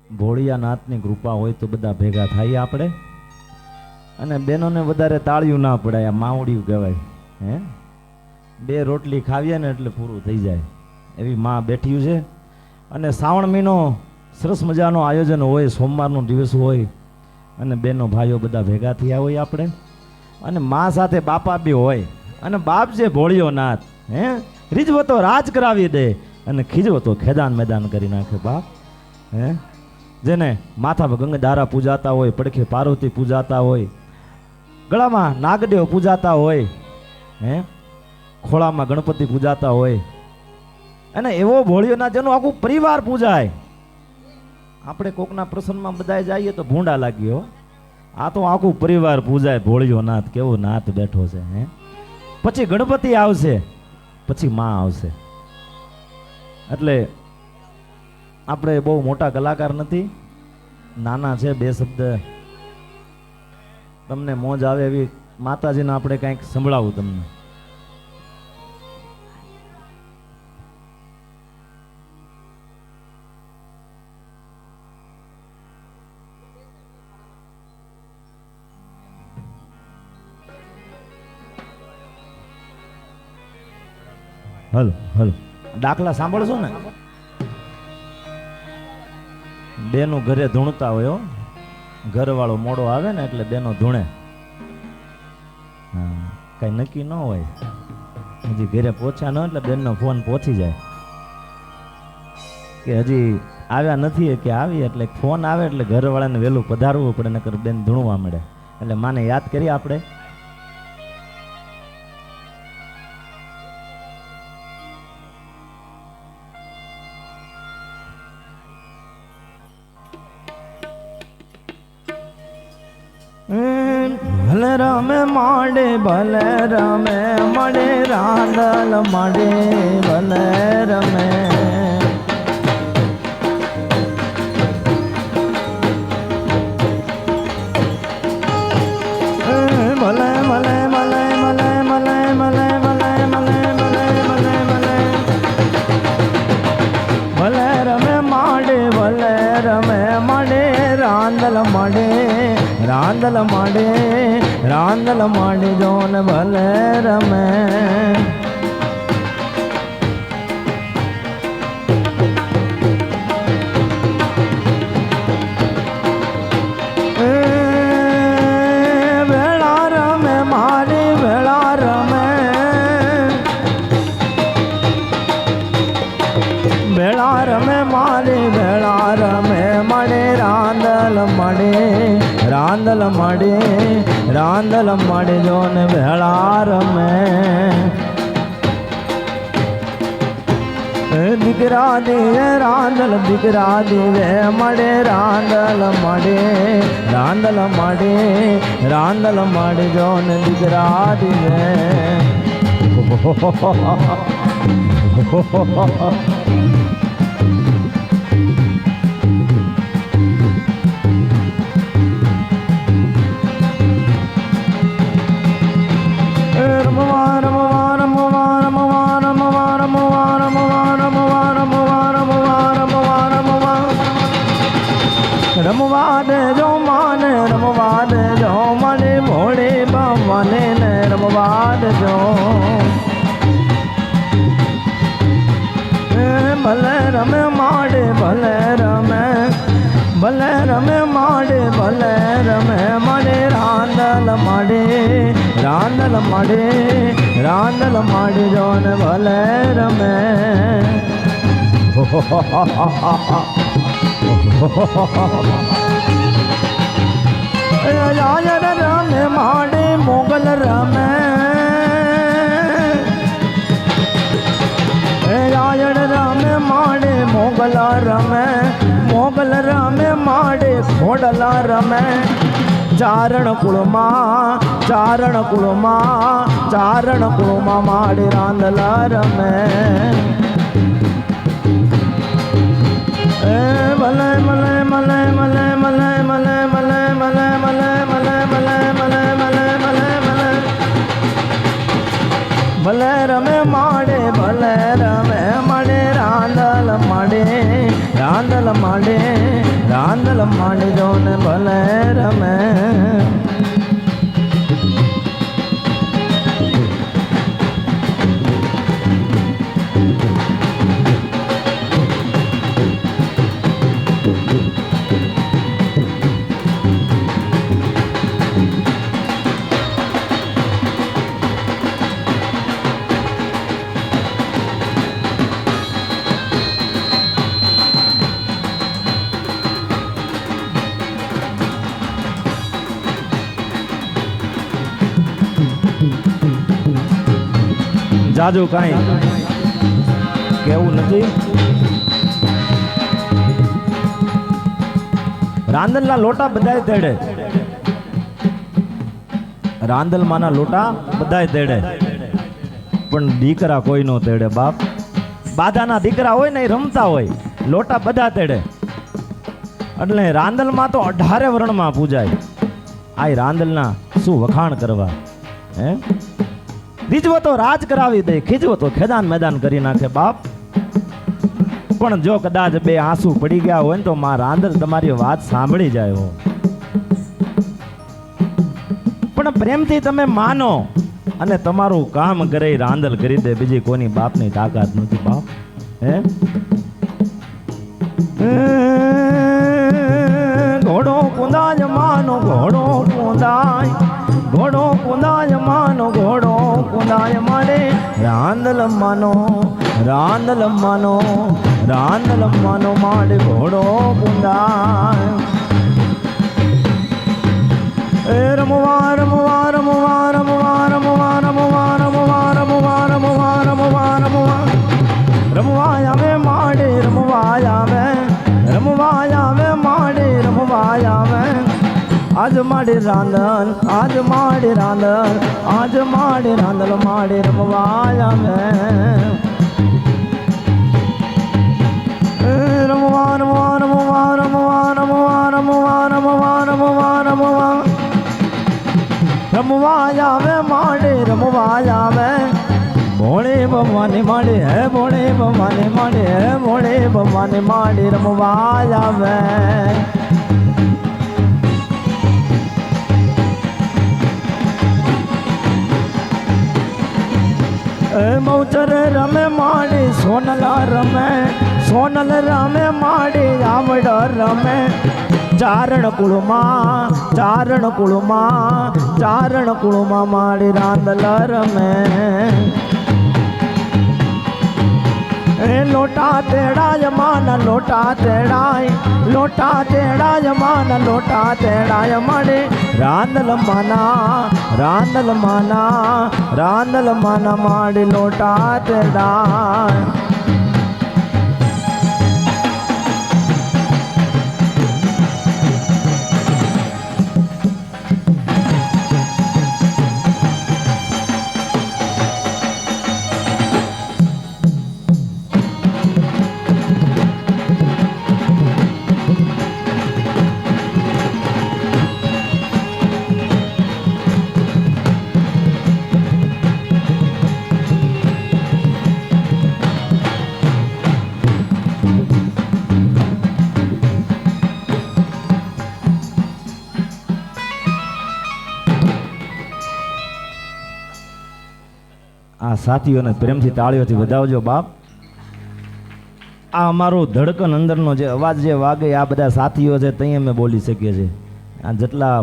ભોળિયાનાથની કૃપા હોય તો બધા ભેગા થાય આપણે, અને બહેનોને વધારે તાળિયું ના પડાય, આ માવડિયું કહેવાય. હે, બે રોટલી ખાવીએ ને એટલે પૂરું થઈ જાય એવી માં બેઠી છે. અને શ્રાવણ મહિનો સરસ મજાનો આયોજન હોય, સોમવારનો દિવસ હોય અને બહેનો ભાઈઓ બધા ભેગા થયા હોય આપણે, અને મા સાથે બાપા બી હોય. અને બાપ જે ભોળિયો નાથ, હે, રીઝવો તો રાજ કરાવી દે અને ખીજવો તો ખેદાન મેદાન કરી નાખે બાપ. હે, જેને માથા પર ગંગાધારા પૂજાતા હોય, પડખે પાર્વતી પૂજાતા હોય, ગળામાં નાગદેવ પૂજાતા હોય, હે, ખોળામાં ગણપતિ પૂજાતા હોય, અને એવો ભોળિયોનાથ જેનો આખું પરિવાર પૂજાય. આપણે કોકના પ્રસંગમાં બધા જઈએ તો ભૂંડા લાગીએ, આ તો આખું પરિવાર પૂજાય. ભોળિયોનાથ કેવો નાથ બેઠો છે. હે, પછી ગણપતિ આવશે, પછી માં આવશે. એટલે આપણે બહુ મોટા કલાકાર નથી, નાના છે. બે શબ્દ તમને મોજ આવે એવી માતાજીને આપણે કંઈક સંભળાવું તમને. હલો હલો, દાખલા સાંભળશો ને? બેનું ઘરે ધૂણતા હોય, ઘરવાળો મોડો આવે ને એટલે બેનો ધૂણે. હા, કઈ નક્કી ન હોય, હજી ઘરે પહોંચ્યા ન એટલે બેનનો ફોન પહોંચી જાય કે હજી આવ્યા નથી કે આવી. એટલે ફોન આવે એટલે ઘરવાળાને વહેલું પધારવું પડે, નકર બેન ધૂણવા મળે. એટલે માને યાદ કરીએ આપણે. ભલે રમે માડે, ભલે રમે મળે, રાંદલ મળે, ભલે રમે. ભલે ભલે ભલે ભલે ભલે ભલે ભલે ભલે ભલે ભલે ભલે રમે માડે, ભલે રમે મળે, રાંદલ મળે, રાંદલ માડે, રાંદલ માડે જોન ભલે રમે. વેળા રમે મારી, વેળા રમે, વેળા રમે મારી, વેળા રમે મળે, રાંદલ મળે, રાંદલ મળે, રાંદલ મળે જોન વેળા રમે. દીકરા દીવે રાંદલ, દીકરા દીવે મળે, રાંદલ મળે, રાંદલ મળે, રાંદલ મળે જોન દીકરા દીવે. રમવા દેજો માને, રમવા દેજો મને, ભોળે બાવાને ને રમવા દેજો. ભલે રમે માડે, ભલે રમે, ભલે રમે માડે, ભલે રમે મળે, રાંદલ માડે, રાંદલ માડે, રાંદલ માડે જોન ભલે રમે. રાયર રમે માડે, મોગલ રમે, રાયર રમે માડે, મોગલ રમે, મોગલ રમે માડે, ખોડલા રમે. ચારણ કુળમાં, ચારણ કુળમાં, ચારણ કુળમાં માડે રાંદલા રમે. ભલે ભલે ભલે ભલે ભલે ભલે ભલે ભલે ભલે ભલે ભલે ભલે ભલે ભલે ભલે રમે માડે, ભલે રમે મળે, રાંદલ મળે, રાંદલ મળે, રાંદલ માંડજો ને ભલે રમે. જાજુ કાંઈ કેવું નથી. રાંદલના લોટા બધાય તેડે, રાંદલમાંના લોટા બધાય તેડે, પણ દીકરા કોઈ નો તેડે. બાપ બાધાના દીકરા હોય ને એ રમતા હોય, લોટા બધા તેડે. એટલે રાંદલમાં તો 18 વર્ણમાં પૂજાય. આ રાંદલના શું વખાણ કરવા. હે રીજવો તો રાજ કરાવી દે, ખીજવો તો ખેદાન મેદાન કરી નાખે. બાપ પણ જો કદાચ બે આંસુ પડી ગયા હોય ને તો માં રાંદલ તમારી વાત સાંભળી જાય હો. પણ પ્રેમથી તમે માનો અને તમારું કામ કરે રાંદલ કરી દે, બીજી કોની બાપની તાકાત નથી. બાપ હે ઘોડો કુંદાય માનો, ઘોડો કુંદાય, ઘોડો કુંદાય માનો, ઘોડો કુંદાય મારે રાંદલ માનો, રાંદલ માનો, રાંદલ માનો માડે ઘોડો કુંદાય. એ રમવા રમવા રમવા રમવા રમવા રમવા રમવા રમવા રમવા રમવા રમવા રમવા આવે માડે, રમવા આવે, રમવા આવે માડે, રમવા આવે. આજ માડે રાંદલ, આજ માડે રાંદલ, આજ માડે રાંદલ માડે રમવા આવે. રમવા રમવા રમવા રમવા રમવા રમવા રમવા રમવા રમવા રમવા આવે માડે, રમવા આવે. ભોળે ભવાની માડે, હે ભોળે ભવાની માડે, હે ભોળે ભવાની માડે રમવા આવે. મૌચર રમે માડી, સોનલા રમે, સોનલ રમે માડી, આવડ રમે. ચારણ કુળમાં, ચારણ કુળમાં, ચારણ કુળમાં માડી રાંદલ રમે. એ લોટા તેડાય માન, લોટા તેડાય, લોટા તેડાય માન, લોટા તેડાય માડે રાંદલ માના, રાંદલ માના, રાંદલ માના માડે લોટા તેડાય. આ સાથીઓને પ્રેમથી તાળીઓથી વધાવજો. બાપ આ અમારું ધડકન અંદરનો જે અવાજ જે વાગે આ બધા સાથીઓ છે ત્યાં અમે બોલી શકીએ છીએ. આ જેટલા